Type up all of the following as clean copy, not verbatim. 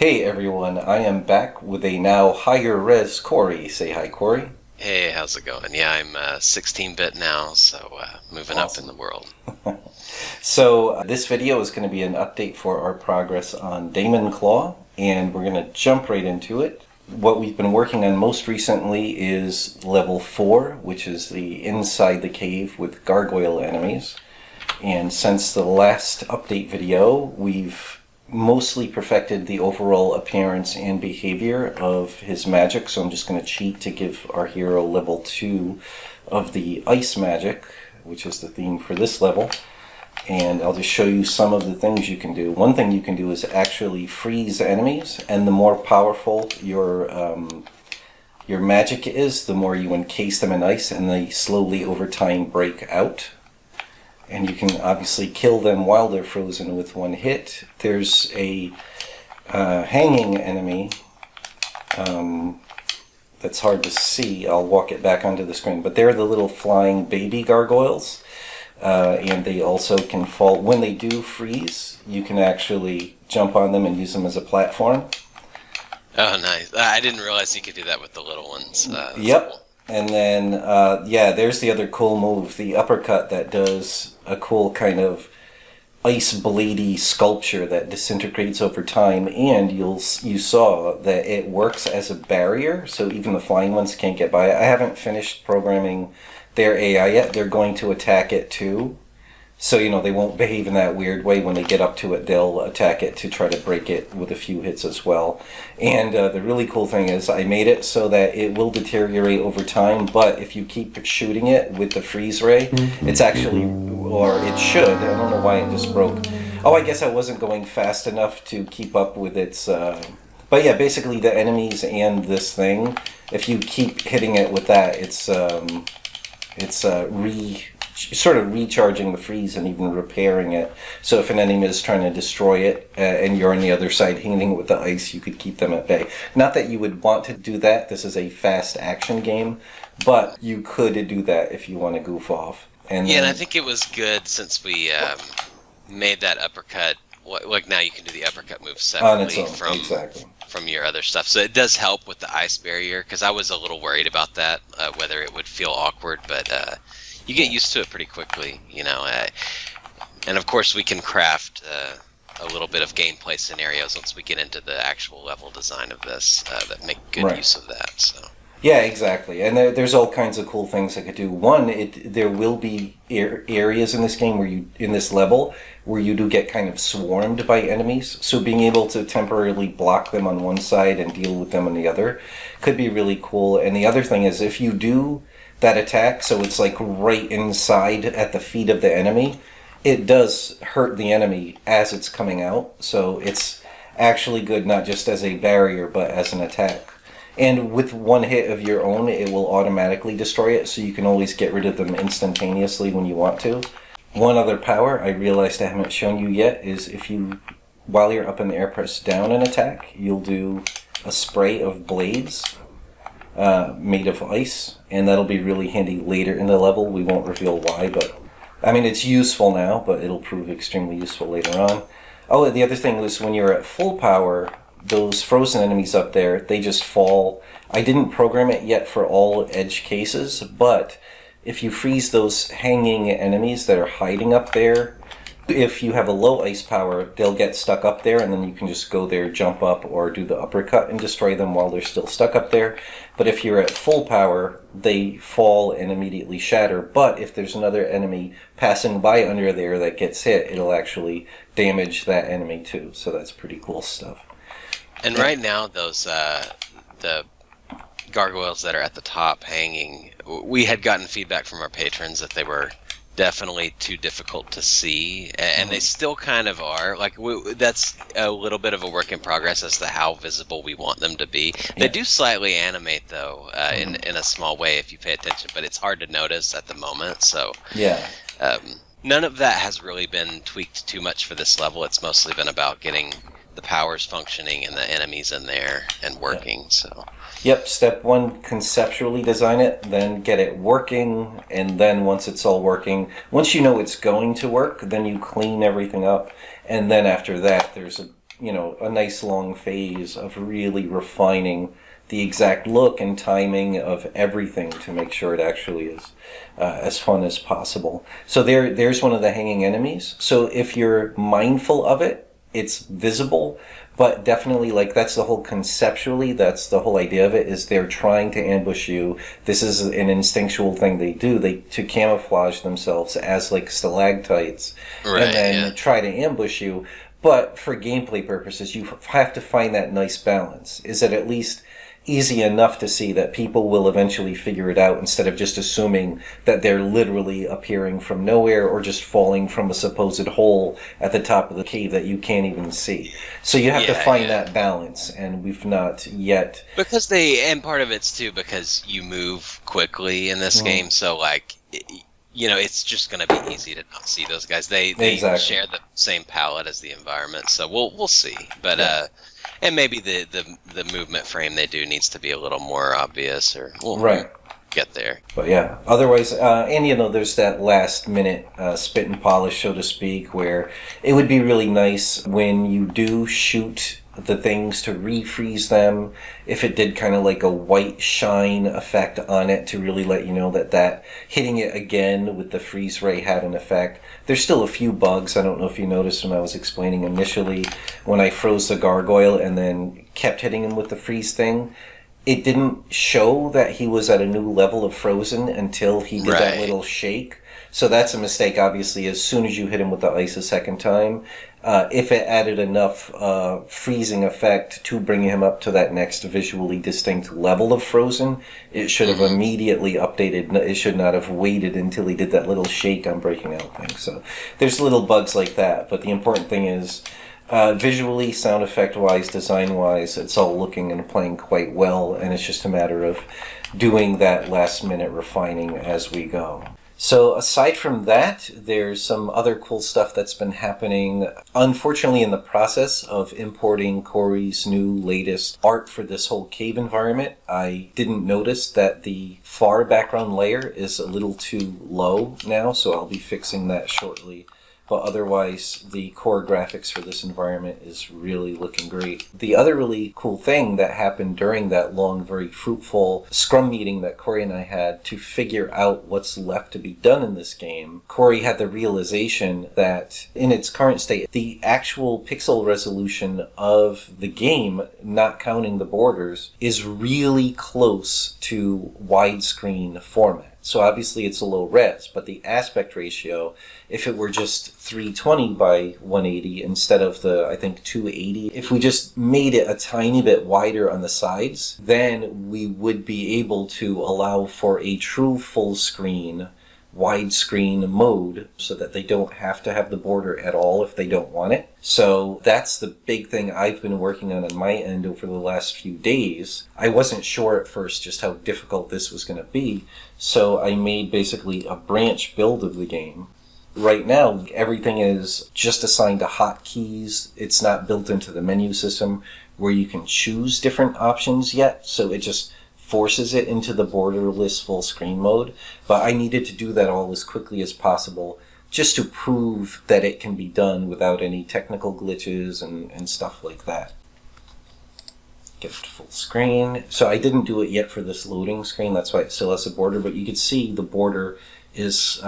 Hey everyone, I am back with a now higher res Corey. Say hi, Corey. Hey, how's it going? Yeah, I'm 16-bit now, so moving up in Awesome. the world. So this video is going to be an update for our progress on DaemonClaw, and we're going to jump right into it. What we've been working on most recently is level 4, which is the inside the cave with gargoyle enemies. And since the last update video, we've mostly perfected the overall appearance and behavior of his magic, so I'm just going to cheat to give our hero level 2 of the ice magic, which is the theme for this level. And I'll just show you some of the things you can do. One thing you can do is actually freeze enemies, and the more powerful your magic is, the more you encase them in ice, and they slowly over time break out. And you can obviously kill them while they're frozen with one hit. There's a hanging enemy that's hard to see. I'll walk it back onto the screen. But they're the little flying baby gargoyles. And they also can fall. When they do freeze, you can actually jump on them and use them as a platform. Oh, nice. I didn't realize you could do that with the little ones. Yep. Cool. And then, there's the other cool move, the uppercut that does a cool kind of ice bladey sculpture that disintegrates over time, and you saw that it works as a barrier, so even the flying ones can't get by it. I haven't finished programming their AI yet. They're going to attack it too. So, they won't behave in that weird way. When they get up to it, they'll attack it to try to break it with a few hits as well. And the really cool thing is I made it so that it will deteriorate over time, but if you keep shooting it with the freeze ray, it's actually, or it should, I don't know why it just broke. Oh, I guess I wasn't going fast enough to keep up with its... But yeah, basically the enemies and this thing, if you keep hitting it with that, it's sort of recharging the freeze and even repairing it. So if an enemy is trying to destroy it and you're on the other side hitting it with the ice, you could keep them at bay. Not that you would want to do that. This is a fast action game, but you could do that if you want to goof off. And I think it was good since we made that uppercut. Like now you can do the uppercut move separately from your other stuff. So it does help with the ice barrier, because I was a little worried about that, whether it would feel awkward, but you get used to it pretty quickly, and of course we can craft a little bit of gameplay scenarios once we get into the actual level design of this that make good use of that. So yeah, exactly, and there's all kinds of cool things I could do. One, there will be areas in this game in this level where you do get kind of swarmed by enemies, so being able to temporarily block them on one side and deal with them on the other could be really cool. And the other thing is, if you do that attack, so it's like right inside at the feet of the enemy, it does hurt the enemy as it's coming out. So it's actually good not just as a barrier, but as an attack. And with one hit of your own, it will automatically destroy it, so you can always get rid of them instantaneously when you want to. One other power I realized I haven't shown you yet is while you're up in the air, press down and attack, you'll do a spray of blades made of ice, and that'll be really handy later in the level. We won't reveal why, but I mean, it's useful now, but it'll prove extremely useful later on. Oh, the other thing was, when you're at full power, those frozen enemies up there, they just fall. I didn't program it yet for all edge cases, but if you freeze those hanging enemies that are hiding up there, if you have a low ice power, they'll get stuck up there, and then you can just go there, jump up, or do the uppercut and destroy them while they're still stuck up there. But if you're at full power, they fall and immediately shatter. But if there's another enemy passing by under there that gets hit, it'll actually damage that enemy too. So that's pretty cool stuff. And right now, those the gargoyles that are at the top hanging, we had gotten feedback from our patrons that they were definitely too difficult to see, and they still kind of are. Like, that's a little bit of a work in progress as to how visible we want them to be. They do slightly animate, though, in a small way if you pay attention, but it's hard to notice at the moment. So none of that has really been tweaked too much for this level. It's mostly been about getting the powers functioning and the enemies in there and working. So Yep, step one, conceptually design it, then get it working, and then once it's all working, once you know it's going to work, then you clean everything up, and then after that there's a nice long phase of really refining the exact look and timing of everything to make sure it actually is as fun as possible. So there's one of the hanging enemies. So if you're mindful of it, it's visible, but definitely, like, that's the whole conceptually, that's the whole idea of it, is they're trying to ambush you. This is an instinctual thing they do, to camouflage themselves as like stalactites, Right, and then yeah. try to ambush you. But for gameplay purposes, you have to find that nice balance. Is it at least easy enough to see that people will eventually figure it out, instead of just assuming that they're literally appearing from nowhere or just falling from a supposed hole at the top of the cave that you can't even see. So you have to Yeah, find yeah. that balance, and we've not yet. Because and part of it's too because you move quickly in this game, so like, it's just going to be easy to not see those guys. They Exactly. share the same palette as the environment, so we'll see. But Yeah. and maybe the movement frame they do needs to be a little more obvious, or we'll Right. get there. But yeah, otherwise, and there's that last minute spit and polish, so to speak, where it would be really nice when you do shoot the things to refreeze them, if it did kind of like a white shine effect on it to really let you know that hitting it again with the freeze ray had an effect. There's still a few bugs. I don't know if you noticed when I was explaining initially, when I froze the gargoyle and then kept hitting him with the freeze thing, it didn't show that he was at a new level of frozen until he did that Right. little shake. So that's a mistake, obviously, as soon as you hit him with the ice a second time. If it added enough freezing effect to bring him up to that next visually distinct level of frozen, it should have immediately updated. It should not have waited until he did that little shake on breaking out thing. So there's little bugs like that, but the important thing is, visually, sound effect wise, design wise, it's all looking and playing quite well, and it's just a matter of doing that last minute refining as we go. So aside from that, there's some other cool stuff that's been happening. Unfortunately, in the process of importing Corey's new latest art for this whole cave environment, I didn't notice that the far background layer is a little too low now, so I'll be fixing that shortly. But otherwise, the core graphics for this environment is really looking great. The other really cool thing that happened during that long, very fruitful scrum meeting that Corey and I had to figure out what's left to be done in this game, Corey had the realization that in its current state, the actual pixel resolution of the game, not counting the borders, is really close to widescreen format. So obviously it's a low res, but the aspect ratio, if it were just 320 by 180 instead of the, I think, 280, if we just made it a tiny bit wider on the sides, then we would be able to allow for a true full screen, widescreen mode, so that they don't have to have the border at all if they don't want it. So that's the big thing I've been working on my end over the last few days. I wasn't sure at first just how difficult this was going to be, so I made basically a branch build of the game. Right now, everything is just assigned to hotkeys. It's not built into the menu system where you can choose different options yet, so it just forces it into the borderless full screen mode. But I needed to do that all as quickly as possible just to prove that it can be done without any technical glitches and stuff like that. Get it to full screen. So I didn't do it yet for this loading screen, that's why it still has a border, but you can see the border is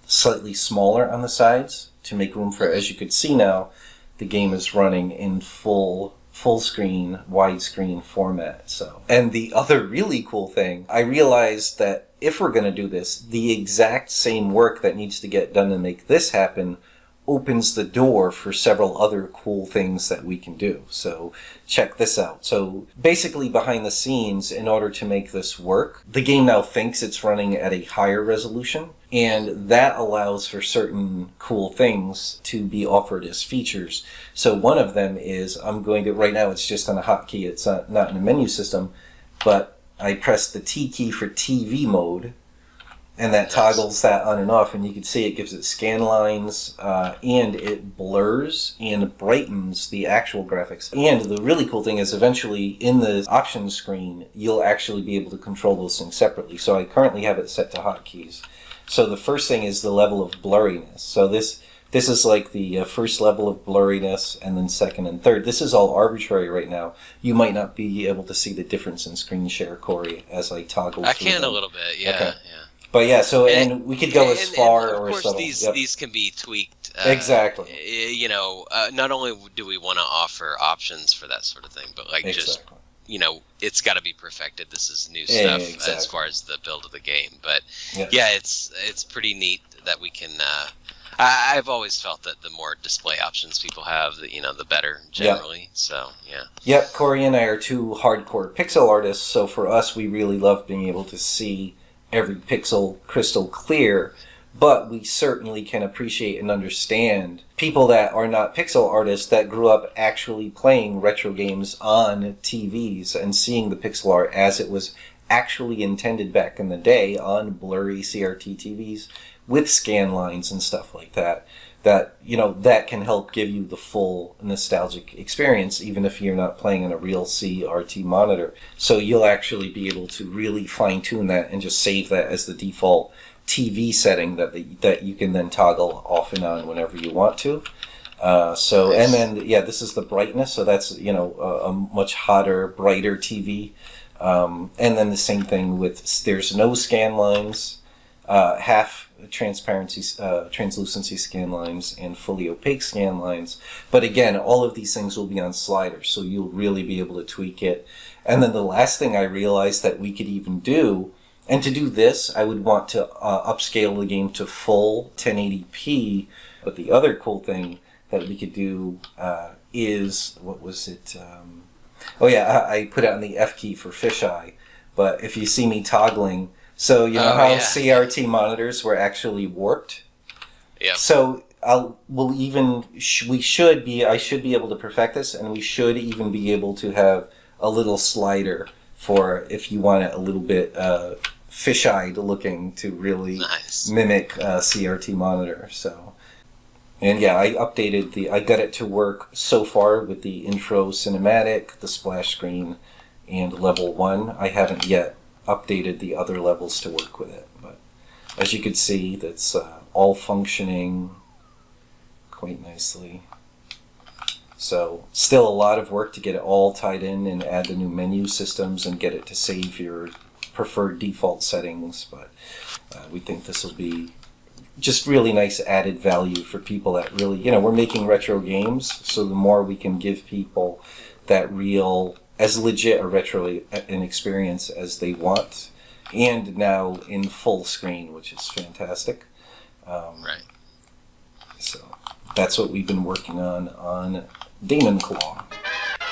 slightly smaller on the sides to make room for, as you could see now, the game is running in full screen, widescreen format. So, and the other really cool thing, I realized that if we're going to do this, the exact same work that needs to get done to make this happen opens the door for several other cool things that we can do. So check this out. So basically behind the scenes, in order to make this work, the game now thinks it's running at a higher resolution, and that allows for certain cool things to be offered as features. So one of them is, right now it's just on a hotkey, it's not in a menu system, but I press the T key for TV mode, and that toggles that on and off, and you can see it gives it scan lines, and it blurs and brightens the actual graphics. And the really cool thing is, eventually in the options screen, you'll actually be able to control those things separately. So I currently have it set to hotkeys. So the first thing is the level of blurriness. So this this is like the first level of blurriness, and then second and third. This is all arbitrary right now. You might not be able to see the difference in screen share, Corey, as I toggle I through can them. a little bit, yeah, Okay. yeah. But yeah, so and we could go as far and or of as course subtle. these can be tweaked. Exactly. You know, not only do we want to offer options for that sort of thing, but like just it's got to be perfected. This is new stuff as far as the build of the game. But yeah, it's pretty neat that we can. I've always felt that the more display options people have, the better generally. Yep. So yeah. Yep, Corey and I are two hardcore pixel artists, so for us, we really love being able to see every pixel crystal clear. But we certainly can appreciate and understand people that are not pixel artists that grew up actually playing retro games on TVs and seeing the pixel art as it was actually intended back in the day on blurry CRT TVs with scan lines and stuff like that. That can help give you the full nostalgic experience, even if you're not playing on a real CRT monitor. So you'll actually be able to really fine-tune that and just save that as the default TV setting that you can then toggle off and on whenever you want to. And then this is the brightness, so that's a much hotter, brighter TV. And then the same thing with there's no scan lines, half translucency scan lines, and fully opaque scan lines. But again, all of these things will be on sliders, so you'll really be able to tweak it. And then the last thing I realized that we could even do. And to do this, I would want to upscale the game to full 1080p. But the other cool thing that we could do is, what was it? I put it on the F key for fisheye. But if you see me toggling, so you know how CRT monitors were actually warped? Yeah. So I should be able to perfect this, and we should even be able to have a little slider for if you want it a little bit fish-eyed looking to really mimic a CRT monitor. So, and yeah, I got it to work so far with the intro cinematic, the splash screen, and level 1. I haven't yet updated the other levels to work with it, but as you can see, that's all functioning quite nicely. So still a lot of work to get it all tied in and add the new menu systems and get it to save your preferred default settings, but we think this will be just really nice added value for people that really, we're making retro games, so the more we can give people that real, as legit a retro an experience as they want, and now in full screen, which is fantastic. Right. So that's what we've been working on DaemonClaw.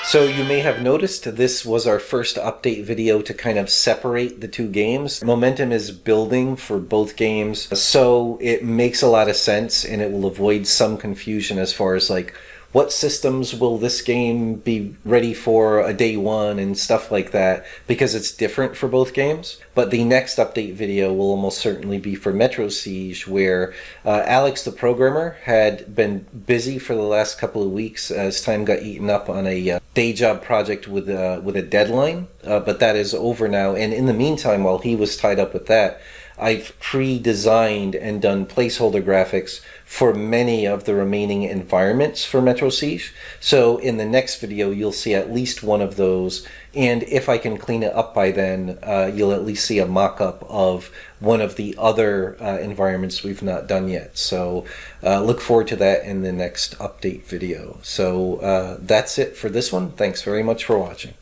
So you may have noticed this was our first update video to kind of separate the two games. Momentum is building for both games, so it makes a lot of sense and it will avoid some confusion as far as like what systems will this game be ready for a day one and stuff like that, because it's different for both games. But the next update video will almost certainly be for Metro Siege, where Alex the programmer had been busy for the last couple of weeks as time got eaten up on a day job project with a deadline, but that is over now. And in the meantime, while he was tied up with that, I've pre-designed and done placeholder graphics for many of the remaining environments for Metro Siege. So in the next video, you'll see at least one of those. And if I can clean it up by then, you'll at least see a mock-up of one of the other environments we've not done yet. So look forward to that in the next update video. So that's it for this one. Thanks very much for watching.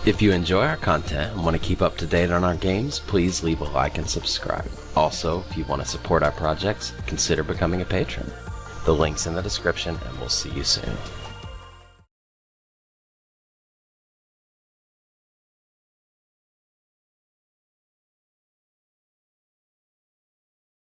If you enjoy our content and want to keep up to date on our games, please leave a like and subscribe. Also, if you want to support our projects, consider becoming a patron. The link's in the description, and we'll see you soon.